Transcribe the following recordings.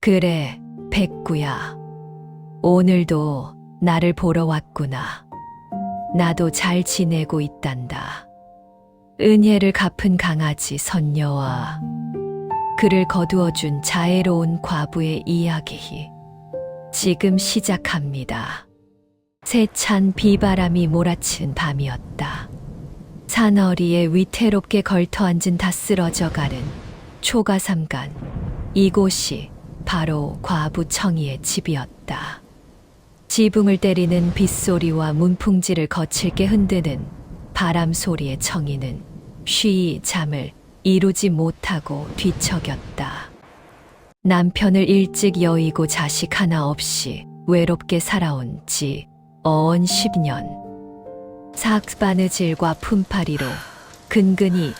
그래, 백구야. 오늘도 나를 보러 왔구나. 나도 잘 지내고 있단다. 은혜를 갚은 강아지 선녀와 그를 거두어준 자애로운 과부의 이야기. 지금 시작합니다. 세찬 비바람이 몰아친 밤이었다. 산허리에 위태롭게 걸터앉은 다 쓰러져가는 초가삼간. 이곳이 바로 과부 청이의 집이었다. 지붕을 때리는 빗소리와 문풍지를 거칠게 흔드는 바람 소리에 청이는 쉬이 잠을 이루지 못하고 뒤척였다. 남편을 일찍 여의고 자식 하나 없이 외롭게 살아온 지 어언 10년. 삭바느질과 품팔이로 근근히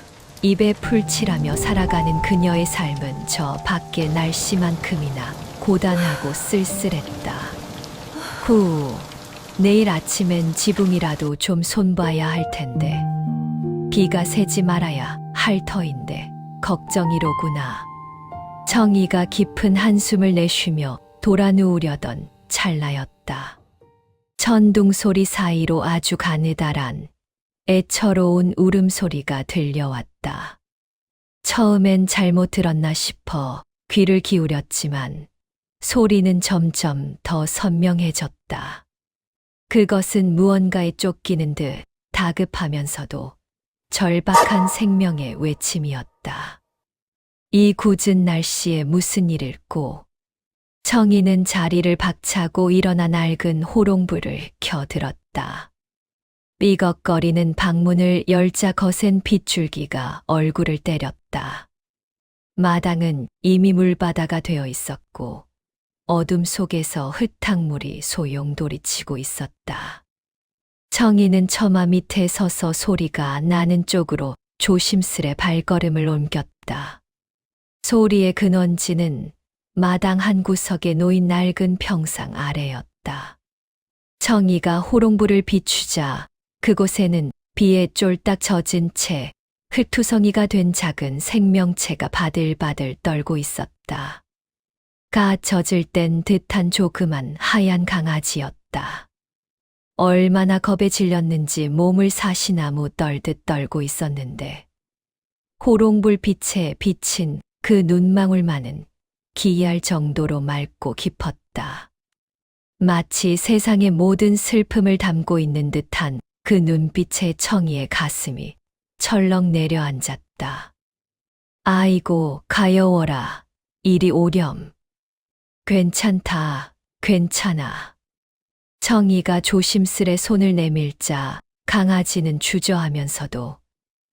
입에 풀칠하며 살아가는 그녀의 삶은 저 밖의 날씨만큼이나 고단하고 쓸쓸했다. 내일 아침엔 지붕이라도 좀 손봐야 할 텐데. 비가 새지 말아야 할 터인데 걱정이로구나. 청이가 깊은 한숨을 내쉬며 돌아 누우려던 찰나였다. 천둥 소리 사이로 아주 가느다란 애처로운 울음소리가 들려왔다. 처음엔 잘못 들었나 싶어 귀를 기울였지만 소리는 점점 더 선명해졌다. 그것은 무언가에 쫓기는 듯 다급하면서도 절박한 생명의 외침이었다. 이 굳은 날씨에 무슨 일일꼬. 청이는 자리를 박차고 일어나 낡은 호롱불을 켜들었다. 삐걱거리는 방문을 열자 거센 빗줄기가 얼굴을 때렸다. 마당은 이미 물바다가 되어 있었고 어둠 속에서 흙탕물이 소용돌이치고 있었다. 청이는 처마 밑에 서서 소리가 나는 쪽으로 조심스레 발걸음을 옮겼다. 소리의 근원지는 마당 한 구석에 놓인 낡은 평상 아래였다. 청이가 호롱불을 비추자 그곳에는 비에 쫄딱 젖은 채 흙투성이가 된 작은 생명체가 바들바들 떨고 있었다. 가 젖을 땐 듯한 조그만 하얀 강아지였다. 얼마나 겁에 질렸는지 몸을 사시나무 떨듯 떨고 있었는데 호롱불 빛에 비친 그 눈망울만은 기이할 정도로 맑고 깊었다. 마치 세상의 모든 슬픔을 담고 있는 듯한 그 눈빛에 청이의 가슴이 철렁 내려앉았다. 아이고 가여워라. 이리 오렴. 괜찮다. 괜찮아. 청이가 조심스레 손을 내밀자 강아지는 주저하면서도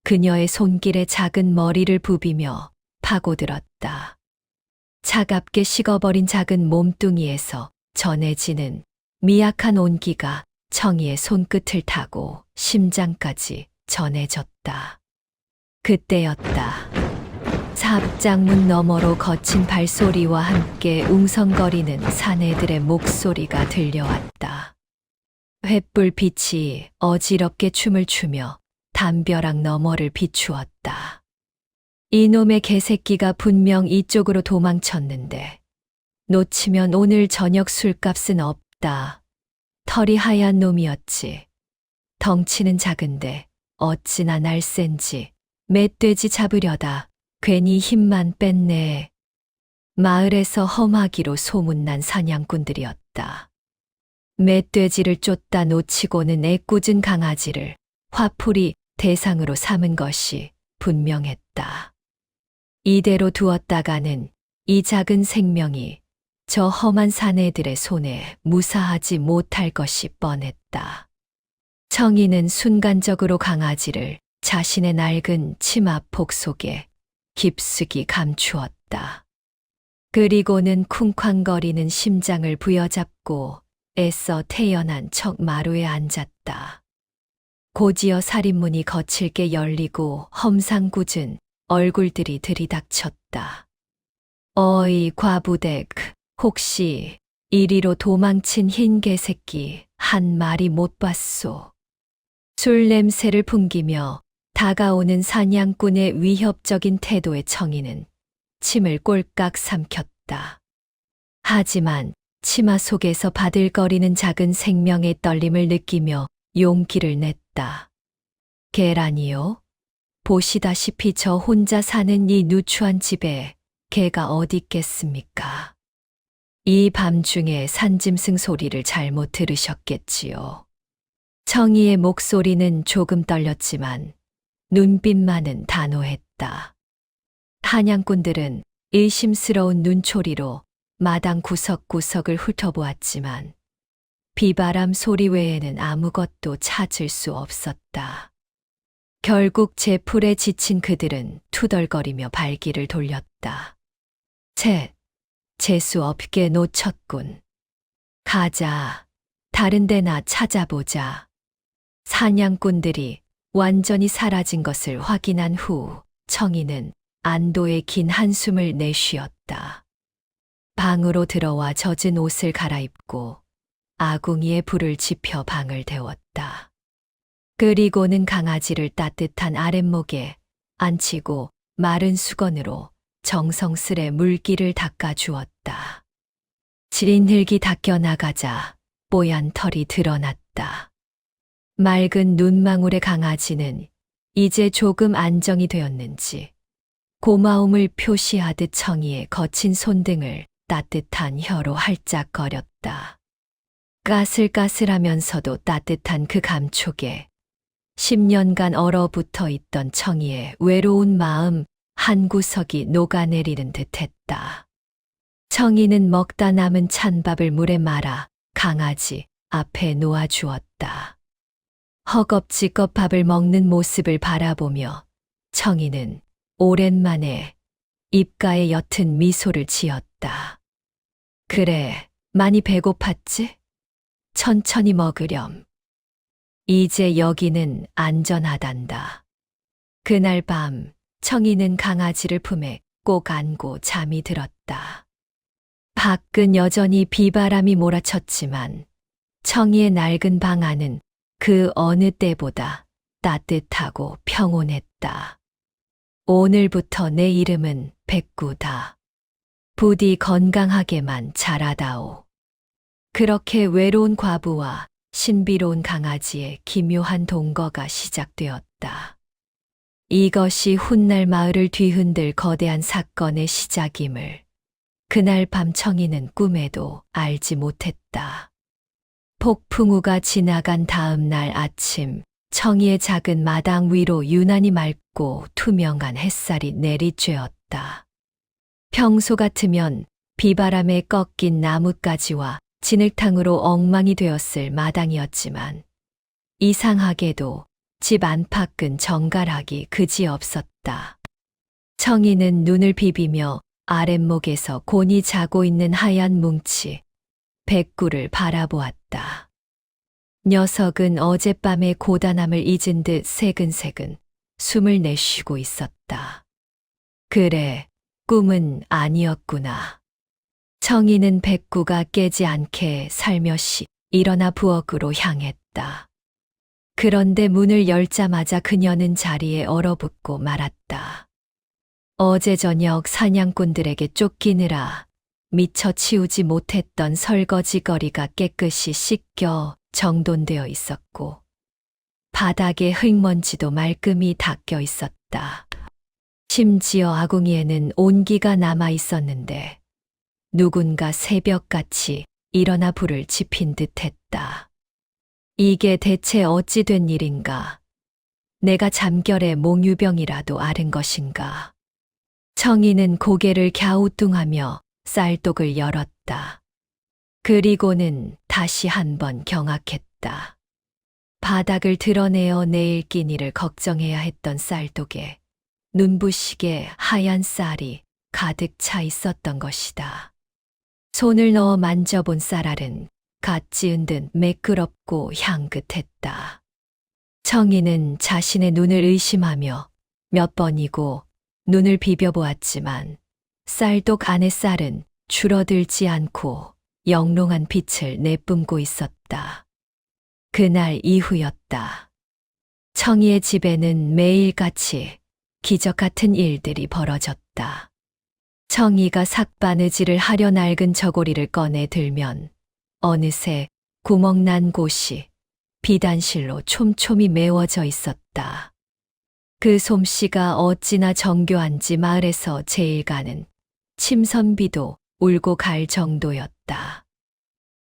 그녀의 손길에 작은 머리를 부비며 파고들었다. 차갑게 식어버린 작은 몸뚱이에서 전해지는 미약한 온기가 청이의 손끝을 타고 심장까지 전해졌다. 그때였다. 삽장문 너머로 거친 발소리와 함께 웅성거리는 사내들의 목소리가 들려왔다. 횃불빛이 어지럽게 춤을 추며 담벼락 너머를 비추었다. 이놈의 개새끼가 분명 이쪽으로 도망쳤는데 놓치면 오늘 저녁 술값은 없다. 털이 하얀 놈이었지. 덩치는 작은데 어찌나 날쌘지. 멧돼지 잡으려다 괜히 힘만 뺐네. 마을에서 험하기로 소문난 사냥꾼들이었다. 멧돼지를 쫓다 놓치고는 애꿎은 강아지를 화풀이 대상으로 삼은 것이 분명했다. 이대로 두었다가는 이 작은 생명이 저 험한 사내들의 손에 무사하지 못할 것이 뻔했다. 청이는 순간적으로 강아지를 자신의 낡은 치마폭 속에 깊숙이 감추었다. 그리고는 쿵쾅거리는 심장을 부여잡고 애써 태연한 척 마루에 앉았다. 곧이어 살인문이 거칠게 열리고 험상궂은 얼굴들이 들이닥쳤다. 어이 과부댁, 혹시 이리로 도망친 흰 개새끼 한 마리 못 봤소? 술 냄새를 풍기며 다가오는 사냥꾼의 위협적인 태도에 청이는 침을 꼴깍 삼켰다. 하지만 치마 속에서 바들거리는 작은 생명의 떨림을 느끼며 용기를 냈다. 개라니요? 보시다시피 저 혼자 사는 이 누추한 집에 개가 어디 있겠습니까? 이 밤중에 산짐승 소리를 잘못 들으셨겠지요. 청이의 목소리는 조금 떨렸지만 눈빛만은 단호했다. 사냥꾼들은 의심스러운 눈초리로 마당 구석구석을 훑어보았지만 비바람 소리 외에는 아무것도 찾을 수 없었다. 결국 제풀에 지친 그들은 투덜거리며 발길을 돌렸다. 재수 없게 놓쳤군. 가자. 다른 데나 찾아보자. 사냥꾼들이 완전히 사라진 것을 확인한 후 청이는 안도의 긴 한숨을 내쉬었다. 방으로 들어와 젖은 옷을 갈아입고 아궁이에 불을 지펴 방을 데웠다. 그리고는 강아지를 따뜻한 아랫목에 앉히고 마른 수건으로 정성스레 물기를 닦아주었다. 지린 흙이 닦여나가자 뽀얀 털이 드러났다. 맑은 눈망울의 강아지는 이제 조금 안정이 되었는지 고마움을 표시하듯 청이의 거친 손등을 따뜻한 혀로 할짝거렸다. 까슬까슬하면서도 따뜻한 그 감촉에 10년간 얼어붙어 있던 청이의 외로운 마음 한 구석이 녹아내리는 듯했다. 청이는 먹다 남은 찬밥을 물에 말아 강아지 앞에 놓아주었다. 허겁지겁 밥을 먹는 모습을 바라보며 청이는 오랜만에 입가에 옅은 미소를 지었다. 그래, 많이 배고팠지? 천천히 먹으렴. 이제 여기는 안전하단다. 그날 밤 청이는 강아지를 품에 꼭 안고 잠이 들었다. 밖은 여전히 비바람이 몰아쳤지만 청이의 낡은 방 안은 그 어느 때보다 따뜻하고 평온했다. 오늘부터 내 이름은 백구다. 부디 건강하게만 자라다오. 그렇게 외로운 과부와 신비로운 강아지의 기묘한 동거가 시작되었다. 이것이 훗날 마을을 뒤흔들 거대한 사건의 시작임을 그날 밤 청이는 꿈에도 알지 못했다. 폭풍우가 지나간 다음 날 아침, 청이의 작은 마당 위로 유난히 맑고 투명한 햇살이 내리쬐었다. 평소 같으면 비바람에 꺾인 나뭇가지와 진흙탕으로 엉망이 되었을 마당이었지만 이상하게도 집 안팎은 정갈하기 그지없었다. 청이는 눈을 비비며 아랫목에서 곤히 자고 있는 하얀 뭉치, 백구를 바라보았다. 녀석은 어젯밤의 고단함을 잊은 듯 새근새근 숨을 내쉬고 있었다. 그래, 꿈은 아니었구나. 청이는 백구가 깨지 않게 살며시 일어나 부엌으로 향했다. 그런데 문을 열자마자 그녀는 자리에 얼어붙고 말았다. 어제 저녁 사냥꾼들에게 쫓기느라 미처 치우지 못했던 설거지거리가 깨끗이 씻겨 정돈되어 있었고 바닥에 흙먼지도 말끔히 닦여 있었다. 심지어 아궁이에는 온기가 남아 있었는데 누군가 새벽같이 일어나 불을 지핀 듯했다. 이게 대체 어찌 된 일인가? 내가 잠결에 몽유병이라도 앓은 것인가? 청이는 고개를 갸우뚱하며 쌀독을 열었다. 그리고는 다시 한번 경악했다. 바닥을 드러내어 내일 끼니를 걱정해야 했던 쌀독에 눈부시게 하얀 쌀이 가득 차 있었던 것이다. 손을 넣어 만져본 쌀알은 갓 지은 듯 매끄럽고 향긋했다. 청이는 자신의 눈을 의심하며 몇 번이고 눈을 비벼보았지만 쌀독 안의 쌀은 줄어들지 않고 영롱한 빛을 내뿜고 있었다. 그날 이후였다. 청이의 집에는 매일같이 기적 같은 일들이 벌어졌다. 청이가 삭바느질을 하려 낡은 저고리를 꺼내 들면 어느새 구멍난 곳이 비단실로 촘촘히 메워져 있었다. 그 솜씨가 어찌나 정교한지 마을에서 제일 가는 침선비도 울고 갈 정도였다.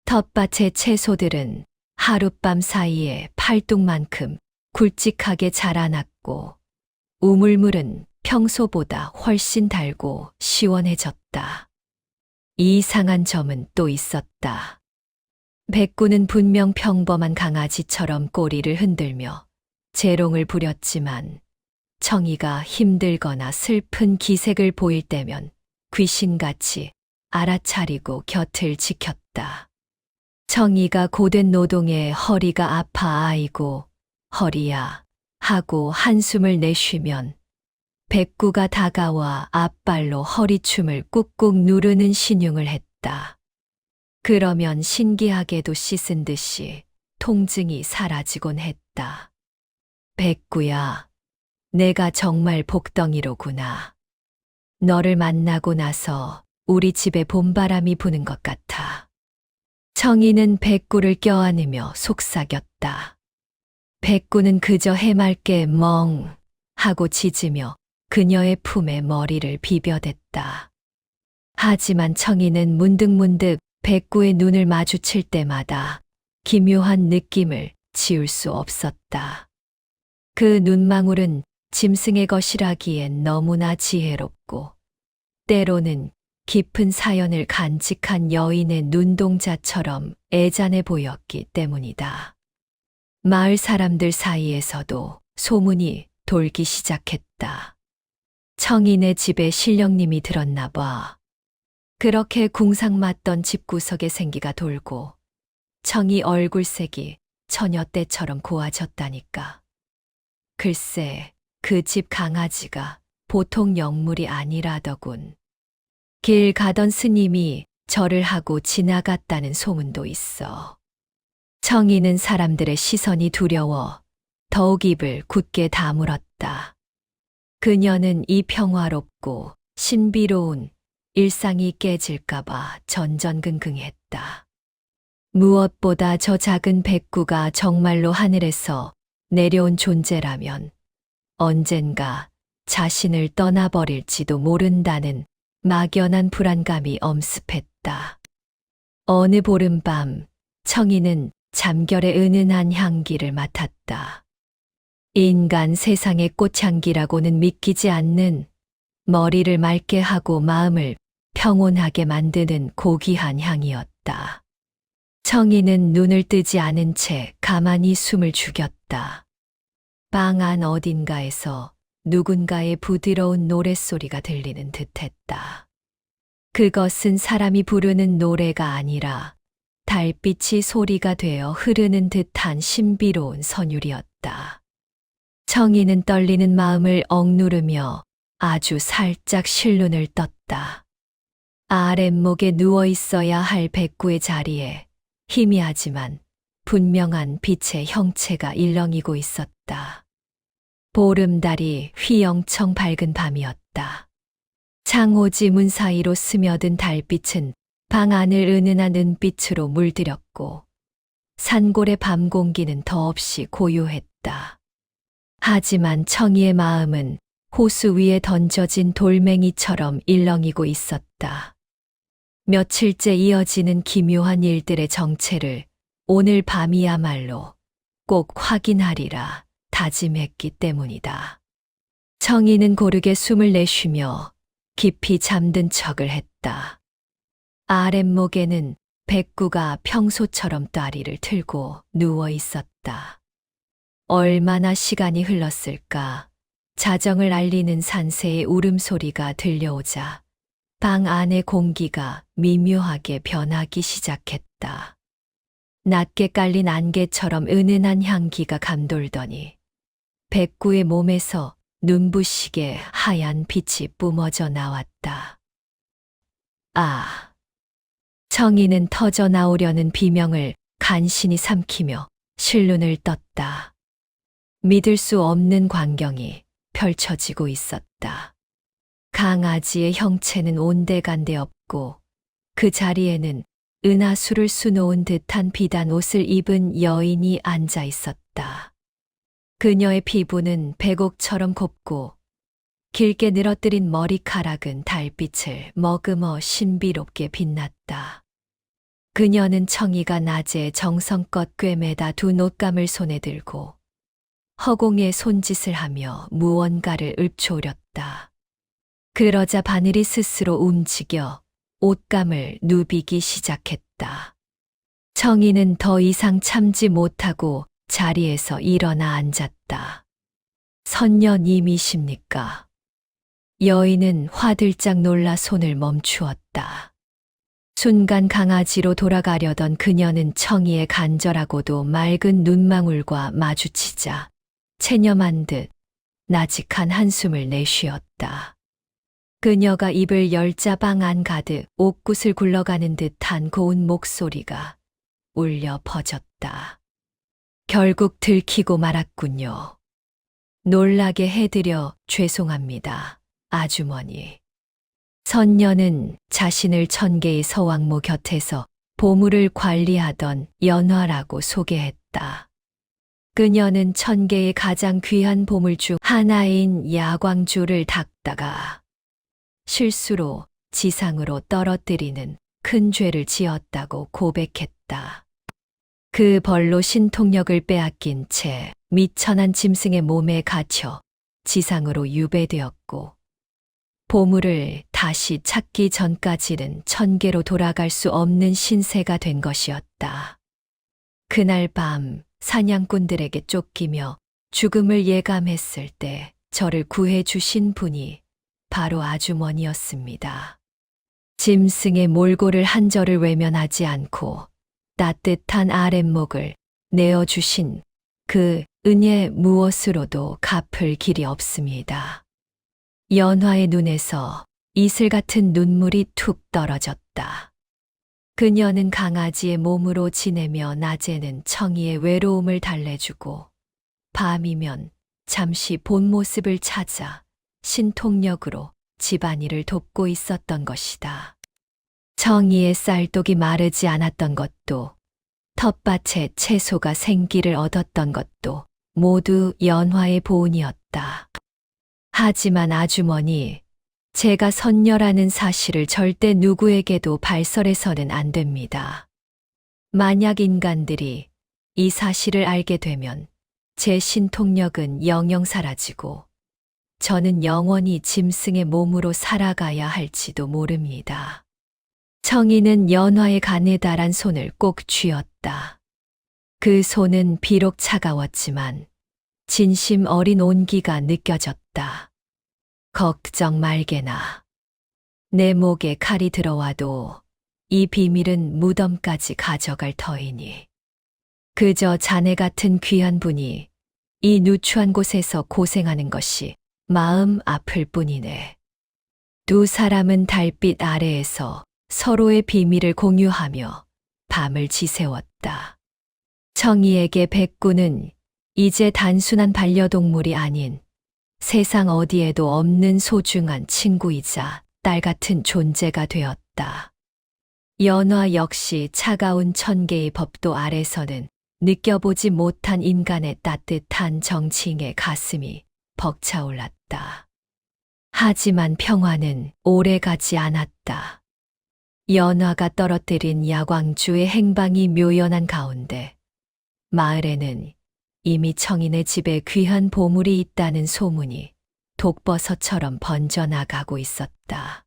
텃밭의 채소들은 하룻밤 사이에 팔뚝만큼 굵직하게 자라났고 우물물은 평소보다 훨씬 달고 시원해졌다. 이상한 점은 또 있었다. 백구는 분명 평범한 강아지처럼 꼬리를 흔들며 재롱을 부렸지만 청이가 힘들거나 슬픈 기색을 보일 때면 귀신같이 알아차리고 곁을 지켰다. 청이가 고된 노동에 허리가 아파 아이고 허리야 하고 한숨을 내쉬면 백구가 다가와 앞발로 허리춤을 꾹꾹 누르는 신용을 했다. 그러면 신기하게도 씻은 듯이 통증이 사라지곤 했다. 백구야, 내가 정말 복덩이로구나. 너를 만나고 나서 우리 집에 봄바람이 부는 것 같아. 청이는 백구를 껴안으며 속삭였다. 백구는 그저 해맑게 멍 하고 짖으며 그녀의 품에 머리를 비벼댔다. 하지만 청이는 문득문득 백구의 눈을 마주칠 때마다 기묘한 느낌을 지울 수 없었다. 그 눈망울은 짐승의 것이라기엔 너무나 지혜롭고 때로는 깊은 사연을 간직한 여인의 눈동자처럼 애잔해 보였기 때문이다. 마을 사람들 사이에서도 소문이 돌기 시작했다. 청이네 집에 신령님이 들었나 봐. 그렇게 궁상맞던 집구석에 생기가 돌고 청이 얼굴색이 처녀 때처럼 고와졌다니까. 글쎄, 그 집 강아지가 보통 영물이 아니라더군. 길 가던 스님이 절을 하고 지나갔다는 소문도 있어. 청이는 사람들의 시선이 두려워 더욱 입을 굳게 다물었다. 그녀는 이 평화롭고 신비로운 일상이 깨질까봐 전전긍긍했다. 무엇보다 저 작은 백구가 정말로 하늘에서 내려온 존재라면 언젠가 자신을 떠나버릴지도 모른다는 막연한 불안감이 엄습했다. 어느 보름밤 청이는 잠결의 은은한 향기를 맡았다. 인간 세상의 꽃향기라고는 믿기지 않는 머리를 맑게 하고 마음을 평온하게 만드는 고귀한 향이었다. 청이는 눈을 뜨지 않은 채 가만히 숨을 죽였다. 방 안 어딘가에서 누군가의 부드러운 노랫소리가 들리는 듯했다. 그것은 사람이 부르는 노래가 아니라 달빛이 소리가 되어 흐르는 듯한 신비로운 선율이었다. 청이는 떨리는 마음을 억누르며 아주 살짝 실눈을 떴다. 아랫목에 누워 있어야 할 백구의 자리에 희미하지만 분명한 빛의 형체가 일렁이고 있었다. 보름달이 휘영청 밝은 밤이었다. 창호지 문 사이로 스며든 달빛은 방 안을 은은한 은빛으로 물들였고 산골의 밤 공기는 더없이 고요했다. 하지만 청이의 마음은 호수 위에 던져진 돌멩이처럼 일렁이고 있었다. 며칠째 이어지는 기묘한 일들의 정체를 오늘 밤이야말로 꼭 확인하리라 다짐했기 때문이다. 청이는 고르게 숨을 내쉬며 깊이 잠든 척을 했다. 아랫목에는 백구가 평소처럼 다리를 틀고 누워 있었다. 얼마나 시간이 흘렀을까? 자정을 알리는 산새의 울음소리가 들려오자 방 안의 공기가 미묘하게 변하기 시작했다. 낮게 깔린 안개처럼 은은한 향기가 감돌더니 백구의 몸에서 눈부시게 하얀 빛이 뿜어져 나왔다. 아! 청이는 터져 나오려는 비명을 간신히 삼키며 실눈을 떴다. 믿을 수 없는 광경이 펼쳐지고 있었다. 강아지의 형체는 온데간데 없고 그 자리에는 은하수를 수놓은 듯한 비단 옷을 입은 여인이 앉아 있었다. 그녀의 피부는 백옥처럼 곱고 길게 늘어뜨린 머리카락은 달빛을 머금어 신비롭게 빛났다. 그녀는 청이가 낮에 정성껏 꿰매다 둔 옷감을 손에 들고 허공에 손짓을 하며 무언가를 읊조렸다. 그러자 바늘이 스스로 움직여 옷감을 누비기 시작했다. 청이는 더 이상 참지 못하고 자리에서 일어나 앉았다. 선녀님이십니까? 여인은 화들짝 놀라 손을 멈추었다. 순간 강아지로 돌아가려던 그녀는 청이의 간절하고도 맑은 눈망울과 마주치자 체념한 듯 나직한 한숨을 내쉬었다. 그녀가 입을 열자 방 안 가득 옥굿을 굴러가는 듯한 고운 목소리가 울려 퍼졌다. 결국 들키고 말았군요. 놀라게 해드려 죄송합니다, 아주머니. 선녀는 자신을 천개의 서왕모 곁에서 보물을 관리하던 연화라고 소개했다. 그녀는 천개의 가장 귀한 보물 중 하나인 야광주를 닦다가 실수로 지상으로 떨어뜨리는 큰 죄를 지었다고 고백했다. 그 벌로 신통력을 빼앗긴 채 미천한 짐승의 몸에 갇혀 지상으로 유배되었고 보물을 다시 찾기 전까지는 천계로 돌아갈 수 없는 신세가 된 것이었다. 그날 밤 사냥꾼들에게 쫓기며 죽음을 예감했을 때 저를 구해 주신 분이 바로 아주머니였습니다. 짐승의 몰골을 한 절을 외면하지 않고 따뜻한 아랫목을 내어주신 그 은혜 무엇으로도 갚을 길이 없습니다. 연화의 눈에서 이슬 같은 눈물이 툭 떨어졌다. 그녀는 강아지의 몸으로 지내며 낮에는 청이의 외로움을 달래주고 밤이면 잠시 본 모습을 찾아 신통력으로 집안일을 돕고 있었던 것이다. 청이의 쌀독이 마르지 않았던 것도 텃밭에 채소가 생기를 얻었던 것도 모두 연화의 보은이었다. 하지만 아주머니, 제가 선녀라는 사실을 절대 누구에게도 발설해서는 안 됩니다. 만약 인간들이 이 사실을 알게 되면 제 신통력은 영영 사라지고 저는 영원히 짐승의 몸으로 살아가야 할지도 모릅니다. 청이는 연화의 가느다란 손을 꼭 쥐었다. 그 손은 비록 차가웠지만 진심 어린 온기가 느껴졌다. 걱정 말게나. 내 목에 칼이 들어와도 이 비밀은 무덤까지 가져갈 터이니. 그저 자네 같은 귀한 분이 이 누추한 곳에서 고생하는 것이 마음 아플 뿐이네. 두 사람은 달빛 아래에서 서로의 비밀을 공유하며 밤을 지새웠다. 청이에게 백구는 이제 단순한 반려동물이 아닌 세상 어디에도 없는 소중한 친구이자 딸 같은 존재가 되었다. 연화 역시 차가운 천개의 법도 아래서는 느껴보지 못한 인간의 따뜻한 정칭에 가슴이 벅차올랐다. 하지만 평화는 오래가지 않았다. 연화가 떨어뜨린 야광주의 행방이 묘연한 가운데 마을에는 이미 청인의 집에 귀한 보물이 있다는 소문이 독버섯처럼 번져나가고 있었다.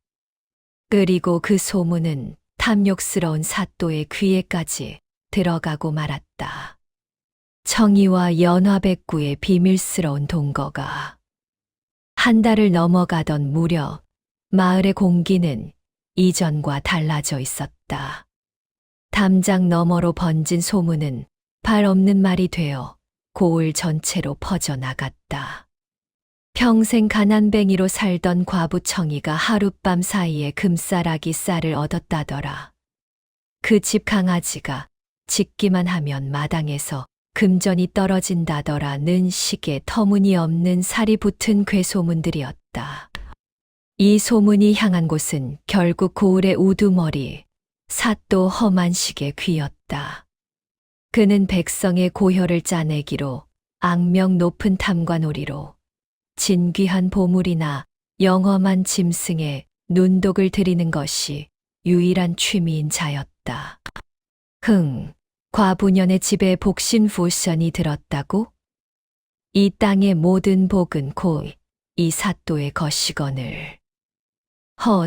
그리고 그 소문은 탐욕스러운 사또의 귀에까지 들어가고 말았다. 청이와 연화백구의 비밀스러운 동거가 한 달을 넘어가던 무렵 마을의 공기는 이전과 달라져 있었다. 담장 너머로 번진 소문은 발 없는 말이 되어 고을 전체로 퍼져나갔다. 평생 가난뱅이로 살던 과부 청이가 하룻밤 사이에 금싸라기 쌀을 얻었다더라. 그 집 강아지가 짖기만 하면 마당에서 금전이 떨어진다더라는 식의 터무니없는 살이 붙은 괴소문들이었다. 이 소문이 향한 곳은 결국 고을의 우두머리 사또 허만식의 귀였다. 그는 백성의 고혈을 짜내기로 악명 높은 탐관오리로 진귀한 보물이나 영험한 짐승에 눈독을 들이는 것이 유일한 취미인 자였다. 과부년의 집에 복신푸션이 들었다고? 이 땅의 모든 복은 곧 이 사또의 것이거늘.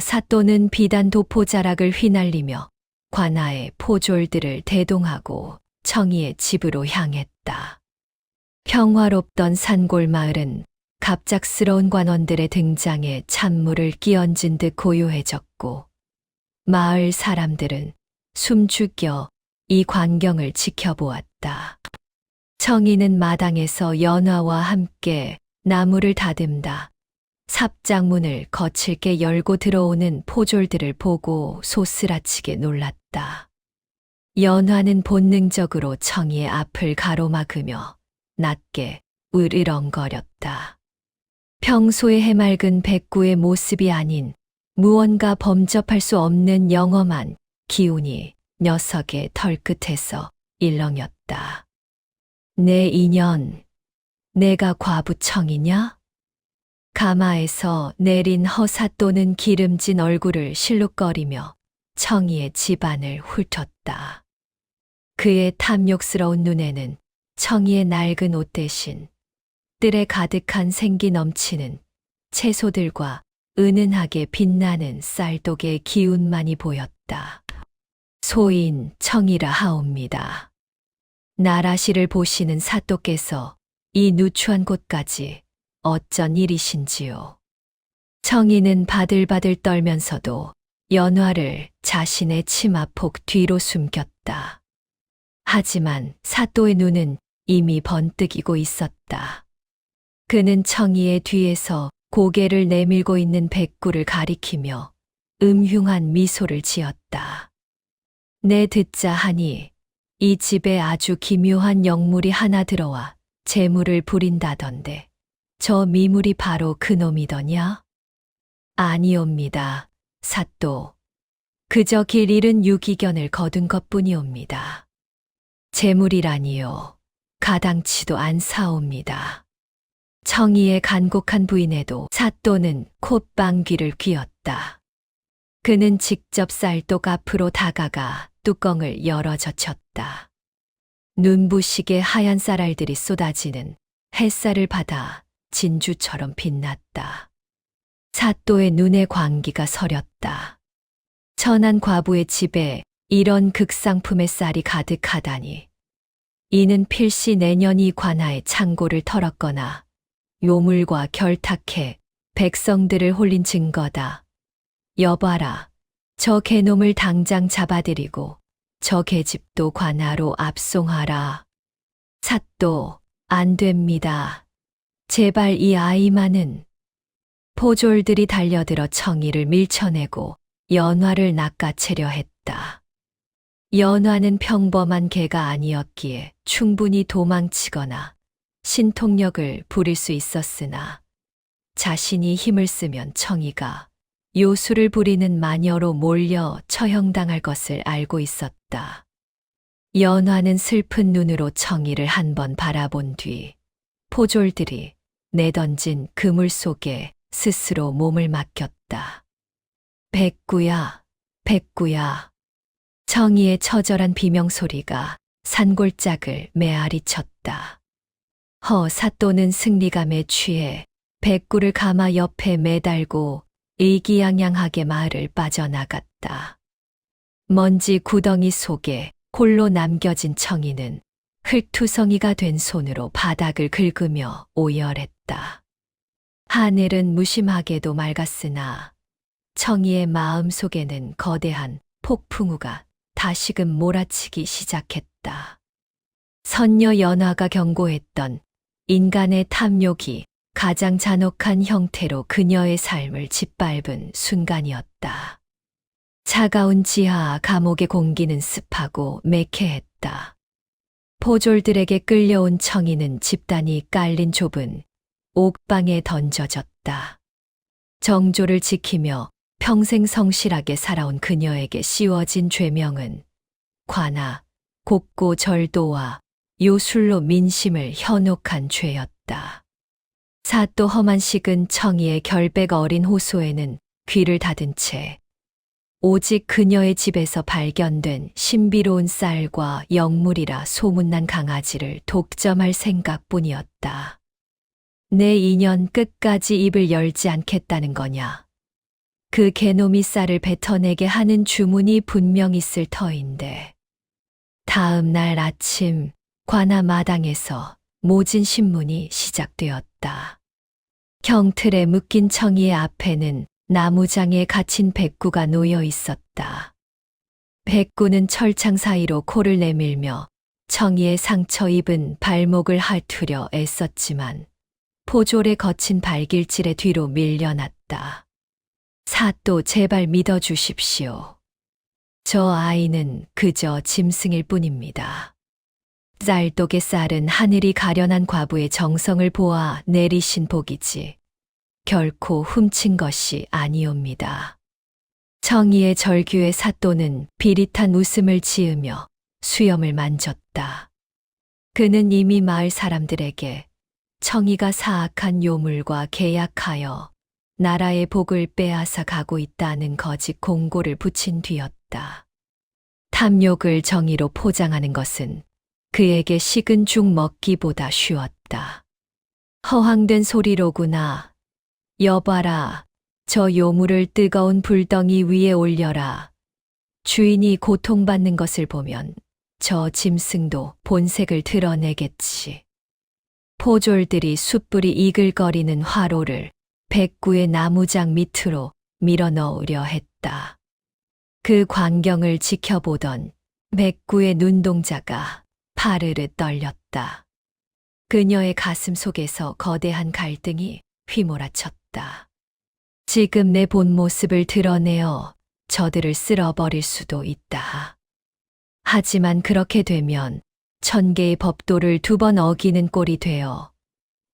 사또는 비단 도포자락을 휘날리며 관아의 포졸들을 대동하고 청이의 집으로 향했다. 평화롭던 산골 마을은 갑작스러운 관원들의 등장에 찬물을 끼얹은 듯 고요해졌고 마을 사람들은 숨죽여 이 광경을 지켜보았다. 청이는 마당에서 연화와 함께 나무를 다듬다 삽장문을 거칠게 열고 들어오는 포졸들을 보고 소스라치게 놀랐다. 연화는 본능적으로 청이의 앞을 가로막으며 낮게 으르렁거렸다. 평소의 해맑은 백구의 모습이 아닌 무언가 범접할 수 없는 영험한 기운이 녀석의 털끝에서 일렁였다. 내 인연, 내가 과부청이냐? 가마에서 내린 허사또는 기름진 얼굴을 실룩거리며 청이의 집안을 훑었다. 그의 탐욕스러운 눈에는 청이의 낡은 옷 대신 뜰에 가득한 생기 넘치는 채소들과 은은하게 빛나는 쌀독의 기운만이 보였다. 소인 청이라 하옵니다. 나라시를 보시는 사또께서 이 누추한 곳까지 어쩐 일이신지요. 청이는 바들바들 떨면서도 연화를 자신의 치마폭 뒤로 숨겼다. 하지만 사또의 눈은 이미 번뜩이고 있었다. 그는 청이의 뒤에서 고개를 내밀고 있는 백구를 가리키며 음흉한 미소를 지었다. 내 듣자 하니 이 집에 아주 기묘한 영물이 하나 들어와 재물을 부린다던데 저 미물이 바로 그놈이더냐? 아니옵니다, 사또. 그저 길 잃은 유기견을 거둔 것뿐이옵니다. 재물이라니요. 가당치도 않사옵니다. 청이의 간곡한 부인에도 사또는 콧방귀를 뀌었다. 그는 직접 쌀독 앞으로 다가가 뚜껑을 열어 젖혔다. 눈부시게 하얀 쌀알들이 쏟아지는 햇살을 받아 진주처럼 빛났다. 사또의 눈에 광기가 서렸다. 천한 과부의 집에 이런 극상품의 쌀이 가득하다니. 이는 필시 내년 이 관아의 창고를 털었거나 요물과 결탁해 백성들을 홀린 증거다. 여봐라, 저 개놈을 당장 잡아들이고 저 계집도 관아로 압송하라. 사또, 안 됩니다. 제발 이 아이만은. 포졸들이 달려들어 청이를 밀쳐내고 연화를 낚아채려 했다. 연화는 평범한 개가 아니었기에 충분히 도망치거나 신통력을 부릴 수 있었으나 자신이 힘을 쓰면 청이가 요술을 부리는 마녀로 몰려 처형당할 것을 알고 있었다. 연화는 슬픈 눈으로 청이를 한 번 바라본 뒤 포졸들이 내던진 그물 속에 스스로 몸을 맡겼다. 백구야, 백구야. 청이의 처절한 비명소리가 산골짝을 메아리 쳤다. 사또는 승리감에 취해 백구를 가마 옆에 매달고 의기양양하게 마을을 빠져나갔다. 먼지 구덩이 속에 홀로 남겨진 청이는 흙투성이가 된 손으로 바닥을 긁으며 오열했다. 하늘은 무심하게도 맑았으나 청이의 마음 속에는 거대한 폭풍우가 다시금 몰아치기 시작했다. 선녀 연화가 경고했던 인간의 탐욕이 가장 잔혹한 형태로 그녀의 삶을 짓밟은 순간이었다. 차가운 지하 감옥의 공기는 습하고 매캐했다. 포졸들에게 끌려온 청이는 집단이 깔린 좁은 옥방에 던져졌다. 정조를 지키며 평생 성실하게 살아온 그녀에게 씌워진 죄명은 관아, 곡고 절도와 요술로 민심을 현혹한 죄였다. 사또 허만식은 청이의 결백 어린 호소에는 귀를 닫은 채 오직 그녀의 집에서 발견된 신비로운 쌀과 영물이라 소문난 강아지를 독점할 생각뿐이었다. 내 인연 끝까지 입을 열지 않겠다는 거냐. 그 개놈이 쌀을 뱉어내게 하는 주문이 분명 있을 터인데. 다음 날 아침 관아 마당에서 모진 신문이 시작되었다. 경틀에 묶인 청이의 앞에는 나무장에 갇힌 백구가 놓여 있었다. 백구는 철창 사이로 코를 내밀며 청이의 상처 입은 발목을 핥으려 애썼지만 포졸의 거친 발길질에 뒤로 밀려났다. 사또 제발 믿어주십시오. 저 아이는 그저 짐승일 뿐입니다. 쌀독의 쌀은 하늘이 가련한 과부의 정성을 보아 내리신 복이지 결코 훔친 것이 아니옵니다. 청이의 절규의 사또는 비릿한 웃음을 지으며 수염을 만졌다. 그는 이미 마을 사람들에게 청이가 사악한 요물과 계약하여 나라의 복을 빼앗아 가고 있다는 거짓 공고를 붙인 뒤였다. 탐욕을 정의로 포장하는 것은 그에게 식은 죽 먹기보다 쉬웠다. 허황된 소리로구나. 여봐라, 저 요물을 뜨거운 불덩이 위에 올려라. 주인이 고통받는 것을 보면 저 짐승도 본색을 드러내겠지. 포졸들이 숯불이 이글거리는 화로를 백구의 나무장 밑으로 밀어넣으려 했다. 그 광경을 지켜보던 백구의 눈동자가 파르르 떨렸다. 그녀의 가슴 속에서 거대한 갈등이 휘몰아쳤다. 지금 내 본 모습을 드러내어 저들을 쓸어버릴 수도 있다. 하지만 그렇게 되면 1000개의 법도를 2번 어기는 꼴이 되어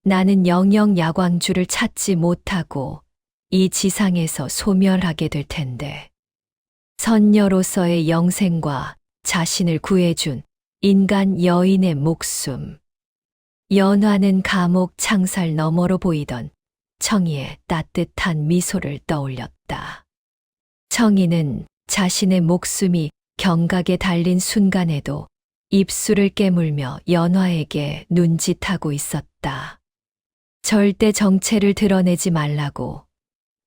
나는 영영 야광주를 찾지 못하고 이 지상에서 소멸하게 될 텐데. 선녀로서의 영생과 자신을 구해준 인간 여인의 목숨. 연화는 감옥 창살 너머로 보이던 청이의 따뜻한 미소를 떠올렸다. 청이는 자신의 목숨이 경각에 달린 순간에도 입술을 깨물며 연화에게 눈짓하고 있었다. 절대 정체를 드러내지 말라고,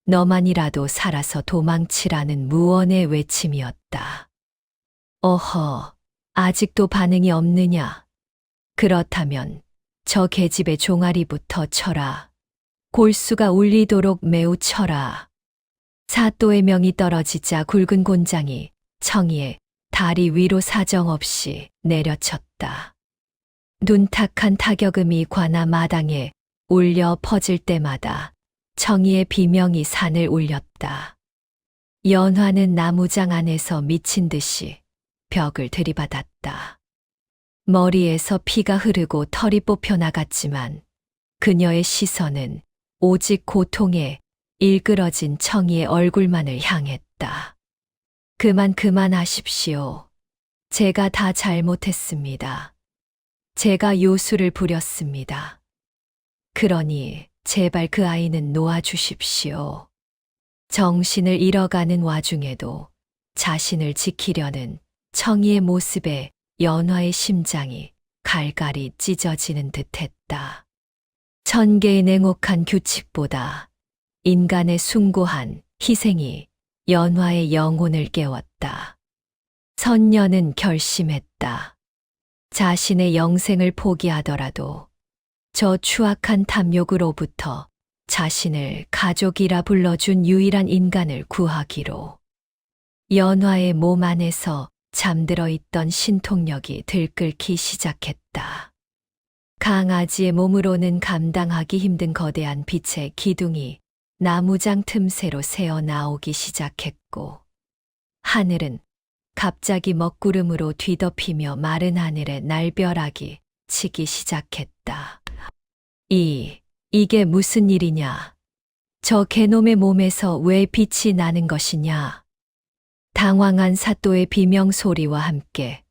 너만이라도 살아서 도망치라는 무언의 외침이었다. 어허, 아직도 반응이 없느냐? 그렇다면 저 계집의 종아리부터 쳐라. 골수가 울리도록 매우 쳐라. 사또의 명이 떨어지자 굵은 곤장이 청이의 다리 위로 사정없이 내려쳤다. 눈탁한 타격음이 관아 마당에 울려 퍼질 때마다 청이의 비명이 산을 울렸다. 연화는 나무장 안에서 미친 듯이 벽을 들이받았다. 머리에서 피가 흐르고 털이 뽑혀 나갔지만 그녀의 시선은 오직 고통에 일그러진 청이의 얼굴만을 향했다. 그만하십시오. 제가 다 잘못했습니다. 제가 요술을 부렸습니다. 그러니 제발 그 아이는 놓아주십시오. 정신을 잃어가는 와중에도 자신을 지키려는 청이의 모습에 연화의 심장이 갈갈이 찢어지는 듯했다. 1000개의 냉혹한 규칙보다 인간의 숭고한 희생이 연화의 영혼을 깨웠다. 선녀는 결심했다. 자신의 영생을 포기하더라도 저 추악한 탐욕으로부터 자신을 가족이라 불러준 유일한 인간을 구하기로. 연화의 몸 안에서 잠들어 있던 신통력이 들끓기 시작했다. 강아지의 몸으로는 감당하기 힘든 거대한 빛의 기둥이 나무장 틈새로 새어 나오기 시작했고, 하늘은 갑자기 먹구름으로 뒤덮이며 마른 하늘에 날벼락이 치기 시작했다. 이게 무슨 일이냐? 저 개놈의 몸에서 왜 빛이 나는 것이냐? 당황한 사또의 비명 소리와 함께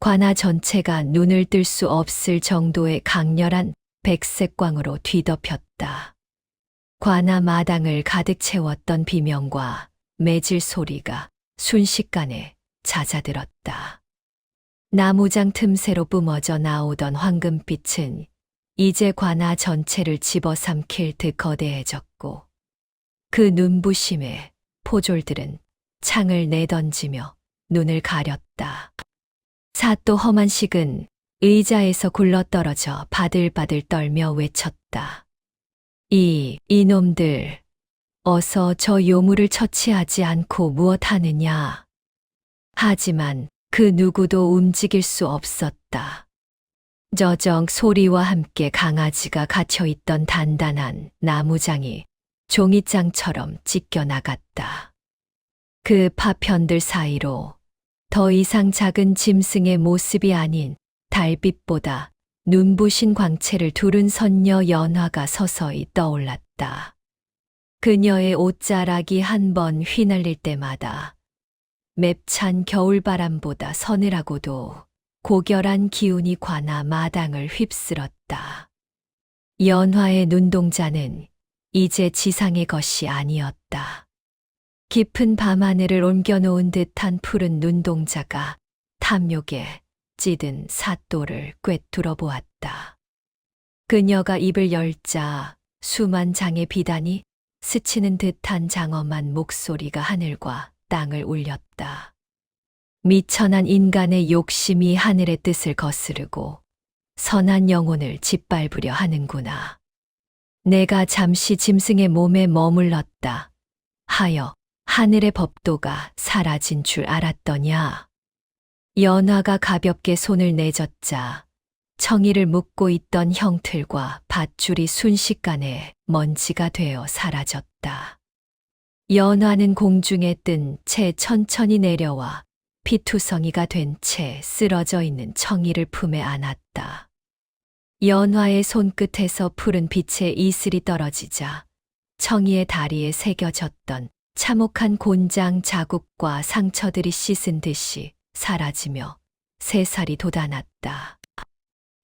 관아 전체가 눈을 뜰 수 없을 정도의 강렬한 백색광으로 뒤덮였다. 관아 마당을 가득 채웠던 비명과 매질 소리가 순식간에 잦아들었다. 나무장 틈새로 뿜어져 나오던 황금빛은 이제 관아 전체를 집어삼킬 듯 거대해졌고 그 눈부심에 포졸들은 창을 내던지며 눈을 가렸다. 사또 허만식은 의자에서 굴러떨어져 바들바들 떨며 외쳤다. 이놈들, 어서 저 요물을 처치하지 않고 무엇하느냐. 하지만 그 누구도 움직일 수 없었다. 저정 소리와 함께 강아지가 갇혀있던 단단한 나무장이 종이장처럼 찢겨나갔다. 그 파편들 사이로 더 이상 작은 짐승의 모습이 아닌 달빛보다 눈부신 광채를 두른 선녀 연화가 서서히 떠올랐다. 그녀의 옷자락이 한 번 휘날릴 때마다 맵찬 겨울바람보다 서늘하고도 고결한 기운이 관아 마당을 휩쓸었다. 연화의 눈동자는 이제 지상의 것이 아니었다. 깊은 밤하늘을 옮겨놓은 듯한 푸른 눈동자가 탐욕에 찌든 사또를 꿰뚫어 보았다. 그녀가 입을 열자 수만 장의 비단이 스치는 듯한 장엄한 목소리가 하늘과 땅을 울렸다. 미천한 인간의 욕심이 하늘의 뜻을 거스르고 선한 영혼을 짓밟으려 하는구나. 내가 잠시 짐승의 몸에 머물렀다 하여 하늘의 법도가 사라진 줄 알았더냐. 연화가 가볍게 손을 내젓자 청이를 묶고 있던 형틀과 밧줄이 순식간에 먼지가 되어 사라졌다. 연화는 공중에 뜬 채 천천히 내려와 피투성이가 된 채 쓰러져 있는 청이를 품에 안았다. 연화의 손끝에서 푸른 빛의 이슬이 떨어지자 청이의 다리에 새겨졌던 참혹한 곤장 자국과 상처들이 씻은 듯이 사라지며 새살이 돋아났다.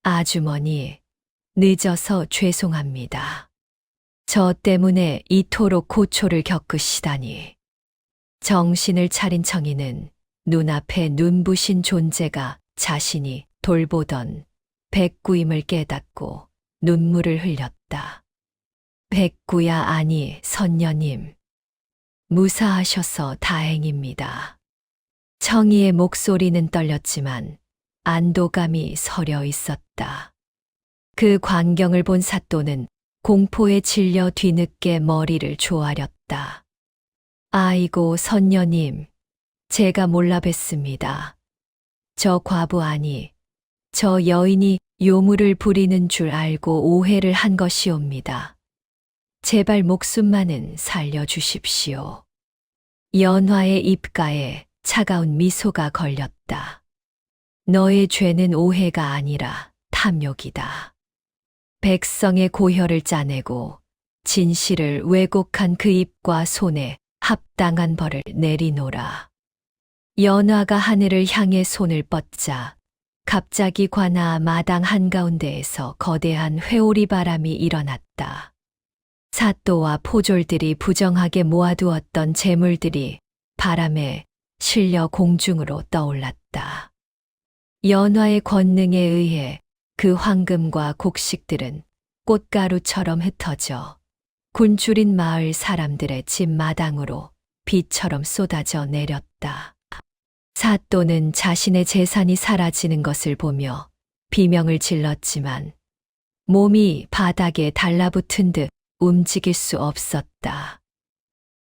아주머니, 늦어서 죄송합니다. 저 때문에 이토록 고초를 겪으시다니. 정신을 차린 청이는 눈앞에 눈부신 존재가 자신이 돌보던 백구임을 깨닫고 눈물을 흘렸다. 백구야 아니 선녀님. 무사하셔서 다행입니다. 청이의 목소리는 떨렸지만 안도감이 서려 있었다. 그 광경을 본 사또는 공포에 질려 뒤늦게 머리를 조아렸다. 아이고 선녀님, 제가 몰라 뵀습니다. 저 과부 아니, 저 여인이 요물을 부리는 줄 알고 오해를 한 것이옵니다. 제발 목숨만은 살려주십시오. 연화의 입가에 차가운 미소가 걸렸다. 너의 죄는 오해가 아니라 탐욕이다. 백성의 고혈을 짜내고 진실을 왜곡한 그 입과 손에 합당한 벌을 내리노라. 연화가 하늘을 향해 손을 뻗자 갑자기 관아 마당 한가운데에서 거대한 회오리 바람이 일어났다. 사또와 포졸들이 부정하게 모아두었던 재물들이 바람에 실려 공중으로 떠올랐다. 연화의 권능에 의해 그 황금과 곡식들은 꽃가루처럼 흩어져 굶주린 마을 사람들의 집 마당으로 비처럼 쏟아져 내렸다. 사또는 자신의 재산이 사라지는 것을 보며 비명을 질렀지만 몸이 바닥에 달라붙은 듯 움직일 수 없었다.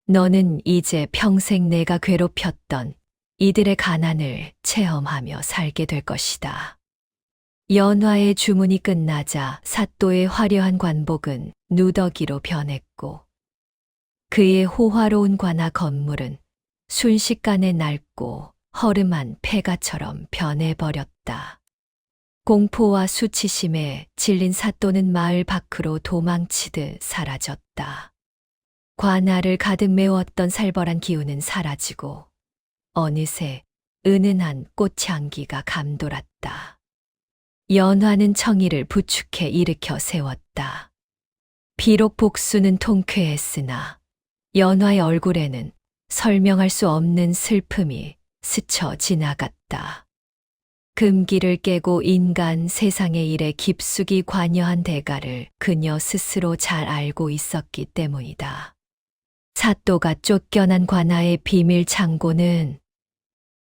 너는 이제 평생 내가 괴롭혔던 이들의 가난을 체험하며 살게 될 것이다. 연화의 주문이 끝나자 사또의 화려한 관복은 누더기로 변했고 그의 호화로운 관아 건물은 순식간에 낡고 허름한 폐가처럼 변해버렸다. 공포와 수치심에 질린 사또는 마을 밖으로 도망치듯 사라졌다. 관아를 가득 메웠던 살벌한 기운은 사라지고 어느새 은은한 꽃향기가 감돌았다. 연화는 청이를 부축해 일으켜 세웠다. 비록 복수는 통쾌했으나 연화의 얼굴에는 설명할 수 없는 슬픔이 스쳐 지나갔다. 금기를 깨고 인간 세상의 일에 깊숙이 관여한 대가를 그녀 스스로 잘 알고 있었기 때문이다. 사또가 쫓겨난 관아의 비밀 창고는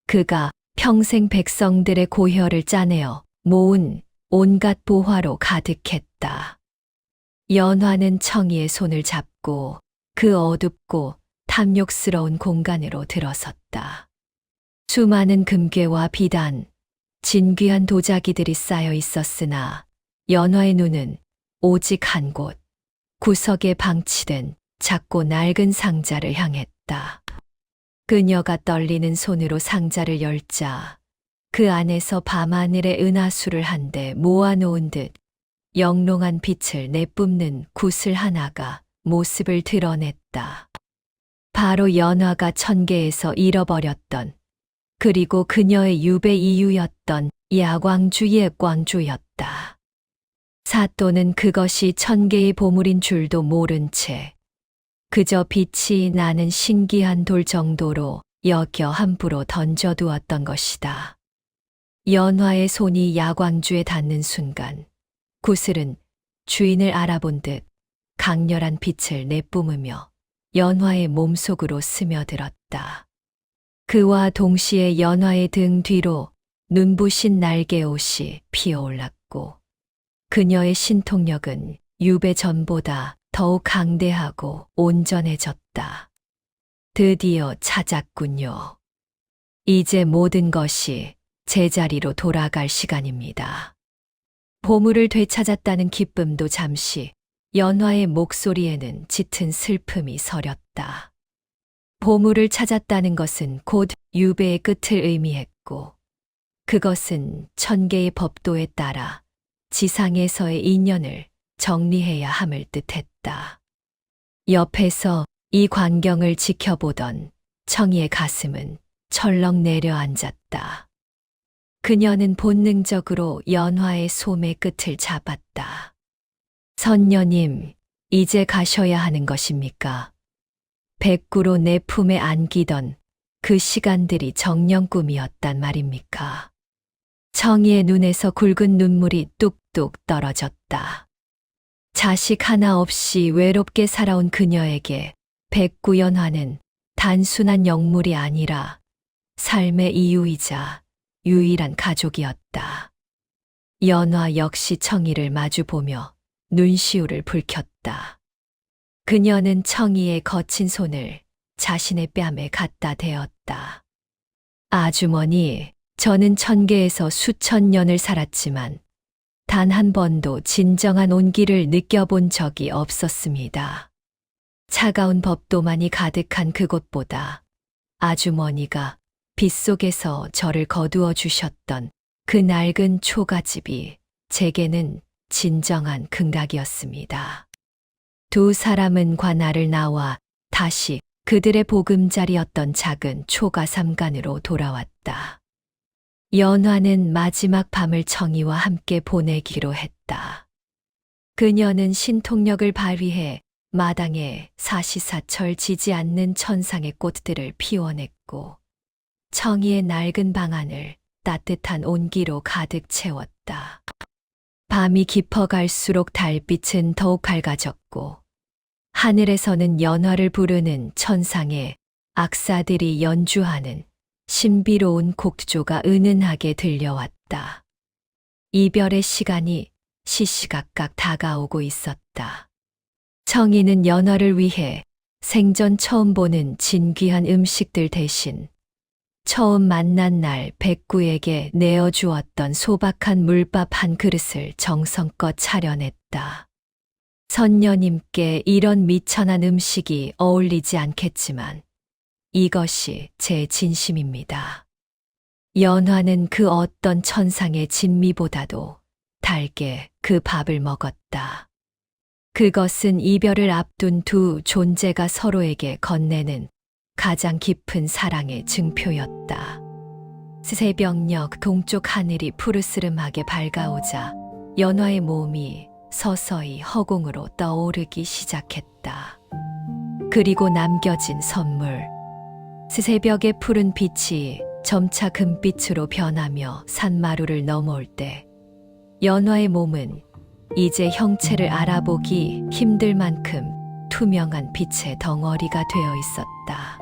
그가 평생 백성들의 고혈을 짜내어 모은 온갖 보화로 가득했다. 연화는 청이의 손을 잡고 그 어둡고 탐욕스러운 공간으로 들어섰다. 수많은 금괴와 비단, 진귀한 도자기들이 쌓여 있었으나 연화의 눈은 오직 한 곳, 구석에 방치된 작고 낡은 상자를 향했다. 그녀가 떨리는 손으로 상자를 열자 그 안에서 밤하늘의 은하수를 한데 모아놓은 듯 영롱한 빛을 내뿜는 구슬 하나가 모습을 드러냈다. 바로 연화가 천계에서 잃어버렸던 그리고 그녀의 유배 이유였던 야광주의 광주였다. 사또는 그것이 천계의 보물인 줄도 모른 채 그저 빛이 나는 신기한 돌 정도로 여겨 함부로 던져두었던 것이다. 연화의 손이 야광주에 닿는 순간 구슬은 주인을 알아본 듯 강렬한 빛을 내뿜으며 연화의 몸속으로 스며들었다. 그와 동시에 연화의 등 뒤로 눈부신 날개옷이 피어올랐고 그녀의 신통력은 유배 전보다 더욱 강대하고 온전해졌다. 드디어 찾았군요. 이제 모든 것이 제자리로 돌아갈 시간입니다. 보물을 되찾았다는 기쁨도 잠시, 연화의 목소리에는 짙은 슬픔이 서렸다. 보물을 찾았다는 것은 곧 유배의 끝을 의미했고, 그것은 천계의 법도에 따라 지상에서의 인연을 정리해야 함을 뜻했다. 옆에서 이 광경을 지켜보던 청이의 가슴은 철렁 내려앉았다. 그녀는 본능적으로 연화의 소매 끝을 잡았다. 선녀님, 이제 가셔야 하는 것입니까? 백구로 내 품에 안기던 그 시간들이 정녕 꿈이었단 말입니까? 청이의 눈에서 굵은 눈물이 뚝뚝 떨어졌다. 자식 하나 없이 외롭게 살아온 그녀에게 백구연화는 단순한 영물이 아니라 삶의 이유이자 유일한 가족이었다. 연화 역시 청이를 마주보며 눈시울을 붉혔다. 그녀는 청이의 거친 손을 자신의 뺨에 갖다 대었다. 아주머니, 저는 천계에서 수천 년을 살았지만 단 한 번도 진정한 온기를 느껴본 적이 없었습니다. 차가운 법도만이 가득한 그곳보다 아주머니가 빗속에서 저를 거두어 주셨던 그 낡은 초가집이 제게는 진정한 긍각이었습니다. 두 사람은 관아를 나와 다시 그들의 보금자리였던 작은 초가삼간으로 돌아왔다. 연화는 마지막 밤을 청이와 함께 보내기로 했다. 그녀는 신통력을 발휘해 마당에 사시사철 지지 않는 천상의 꽃들을 피워냈고 청이의 낡은 방안을 따뜻한 온기로 가득 채웠다. 밤이 깊어갈수록 달빛은 더욱 밝아졌고 하늘에서는 연화를 부르는 천상의 악사들이 연주하는 신비로운 곡조가 은은하게 들려왔다. 이별의 시간이 시시각각 다가오고 있었다. 청이는 연화를 위해 생전 처음 보는 진귀한 음식들 대신 처음 만난 날 백구에게 내어주었던 소박한 물밥 한 그릇을 정성껏 차려냈다. 선녀님께 이런 미천한 음식이 어울리지 않겠지만 이것이 제 진심입니다. 연화는 그 어떤 천상의 진미보다도 달게 그 밥을 먹었다. 그것은 이별을 앞둔 두 존재가 서로에게 건네는 가장 깊은 사랑의 증표였다. 새벽녘 동쪽 하늘이 푸르스름하게 밝아오자 연화의 몸이 서서히 허공으로 떠오르기 시작했다. 그리고 남겨진 선물. 새벽의 푸른 빛이 점차 금빛으로 변하며 산마루를 넘어올 때 연화의 몸은 이제 형체를 알아보기 힘들 만큼 투명한 빛의 덩어리가 되어 있었다.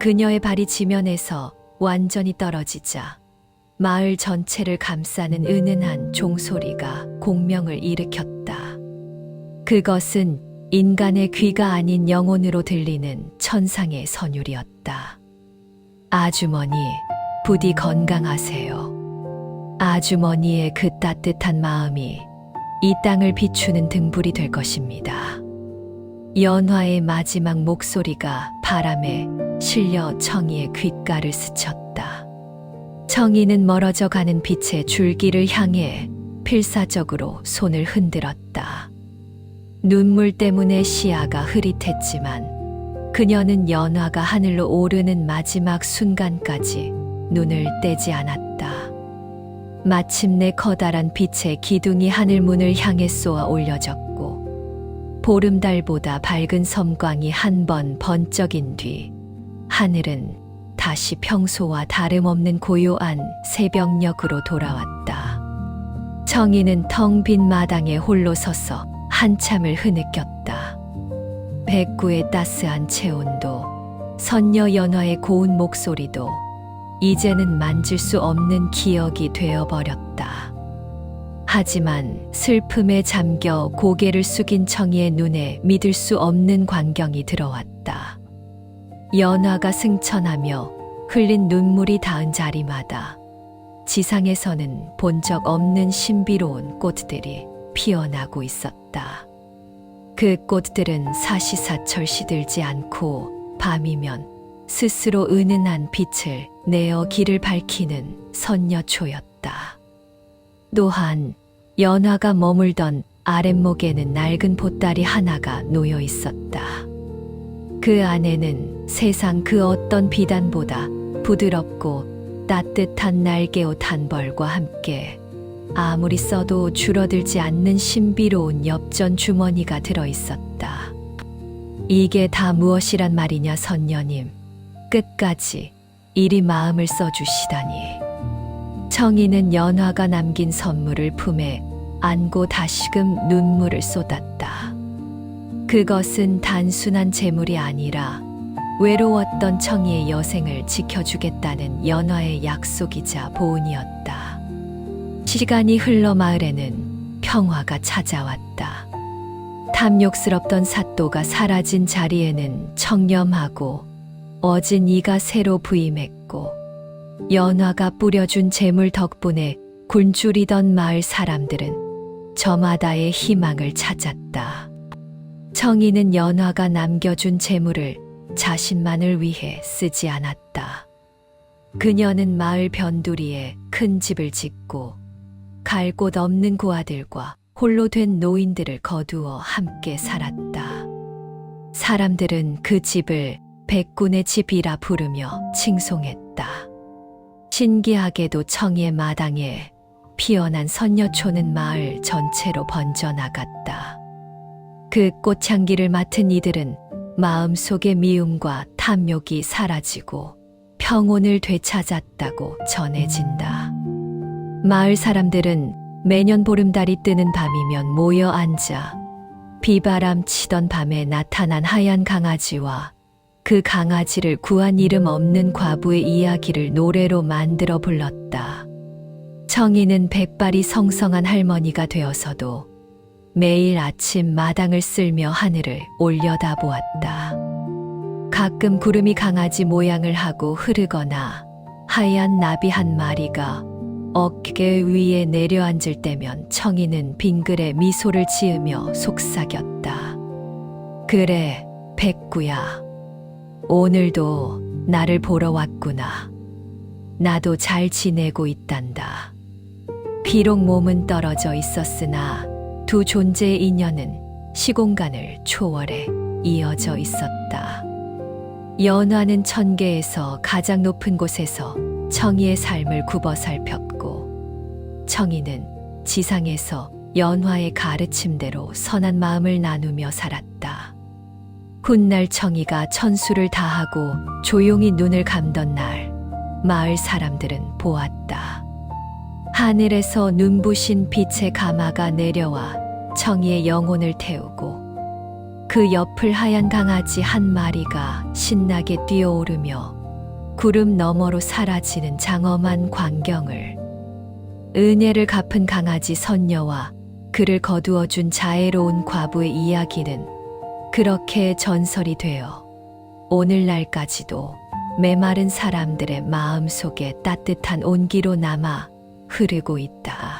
그녀의 발이 지면에서 완전히 떨어지자 마을 전체를 감싸는 은은한 종소리가 공명을 일으켰다. 그것은 인간의 귀가 아닌 영혼으로 들리는 천상의 선율이었다. 아주머니, 부디 건강하세요. 아주머니의 그 따뜻한 마음이 이 땅을 비추는 등불이 될 것입니다. 연화의 마지막 목소리가 바람에 실려 청이의 귓가를 스쳤다. 청이는 멀어져 가는 빛의 줄기를 향해 필사적으로 손을 흔들었다. 눈물 때문에 시야가 흐릿했지만 그녀는 연화가 하늘로 오르는 마지막 순간까지 눈을 떼지 않았다. 마침내 커다란 빛의 기둥이 하늘문을 향해 쏘아 올려졌고 보름달보다 밝은 섬광이 한 번 번쩍인 뒤 하늘은 다시 평소와 다름없는 고요한 새벽녘으로 돌아왔다. 청이는 텅 빈 마당에 홀로 서서 한참을 흐느꼈다. 백구의 따스한 체온도 선녀 연화의 고운 목소리도 이제는 만질 수 없는 기억이 되어버렸다. 하지만 슬픔에 잠겨 고개를 숙인 청이의 눈에 믿을 수 없는 광경이 들어왔다. 연화가 승천하며 흘린 눈물이 닿은 자리마다 지상에서는 본 적 없는 신비로운 꽃들이 피어나고 있었다. 그 꽃들은 사시사철 시들지 않고 밤이면 스스로 은은한 빛을 내어 길을 밝히는 선녀초였다. 또한 연화가 머물던 아랫목에는 낡은 보따리 하나가 놓여 있었다. 그 안에는 세상 그 어떤 비단보다 부드럽고 따뜻한 날개옷 한 벌과 함께 아무리 써도 줄어들지 않는 신비로운 엽전 주머니가 들어 있었다. 이게 다 무엇이란 말이냐, 선녀님. 끝까지 이리 마음을 써주시다니. 청이는 연화가 남긴 선물을 품에 안고 다시금 눈물을 쏟았다. 그것은 단순한 재물이 아니라 외로웠던 청이의 여생을 지켜주겠다는 연화의 약속이자 보은이었다. 시간이 흘러 마을에는 평화가 찾아왔다. 탐욕스럽던 사또가 사라진 자리에는 청렴하고 어진 이가 새로 부임했고 연화가 뿌려준 재물 덕분에 굶주리던 마을 사람들은 저마다의 희망을 찾았다. 청이는 연화가 남겨준 재물을 자신만을 위해 쓰지 않았다. 그녀는 마을 변두리에 큰 집을 짓고 갈 곳 없는 고아들과 홀로 된 노인들을 거두어 함께 살았다. 사람들은 그 집을 백군의 집이라 부르며 칭송했다. 신기하게도 청이의 마당에 피어난 선녀초는 마을 전체로 번져나갔다. 그 꽃향기를 맡은 이들은 마음속의 미움과 탐욕이 사라지고 평온을 되찾았다고 전해진다. 마을 사람들은 매년 보름달이 뜨는 밤이면 모여 앉아 비바람 치던 밤에 나타난 하얀 강아지와 그 강아지를 구한 이름 없는 과부의 이야기를 노래로 만들어 불렀다. 청이는 백발이 성성한 할머니가 되어서도 매일 아침 마당을 쓸며 하늘을 올려다보았다. 가끔 구름이 강아지 모양을 하고 흐르거나 하얀 나비 한 마리가 어깨 위에 내려앉을 때면 청이는 빙글에 미소를 지으며 속삭였다. 그래, 백구야. 오늘도 나를 보러 왔구나. 나도 잘 지내고 있단다. 비록 몸은 떨어져 있었으나 두 존재의 인연은 시공간을 초월해 이어져 있었다. 연화는 천계에서 가장 높은 곳에서 청이의 삶을 굽어 살폈고, 청이는 지상에서 연화의 가르침대로 선한 마음을 나누며 살았다. 훗날 청이가 천수를 다하고 조용히 눈을 감던 날, 마을 사람들은 보았다. 하늘에서 눈부신 빛의 가마가 내려와 청이의 영혼을 태우고, 그 옆을 하얀 강아지 한 마리가 신나게 뛰어오르며 구름 너머로 사라지는 장엄한 광경을, 은혜를 갚은 강아지 선녀와 그를 거두어준 자애로운 과부의 이야기는 그렇게 전설이 되어 오늘날까지도 메마른 사람들의 마음속에 따뜻한 온기로 남아 흐르고 있다.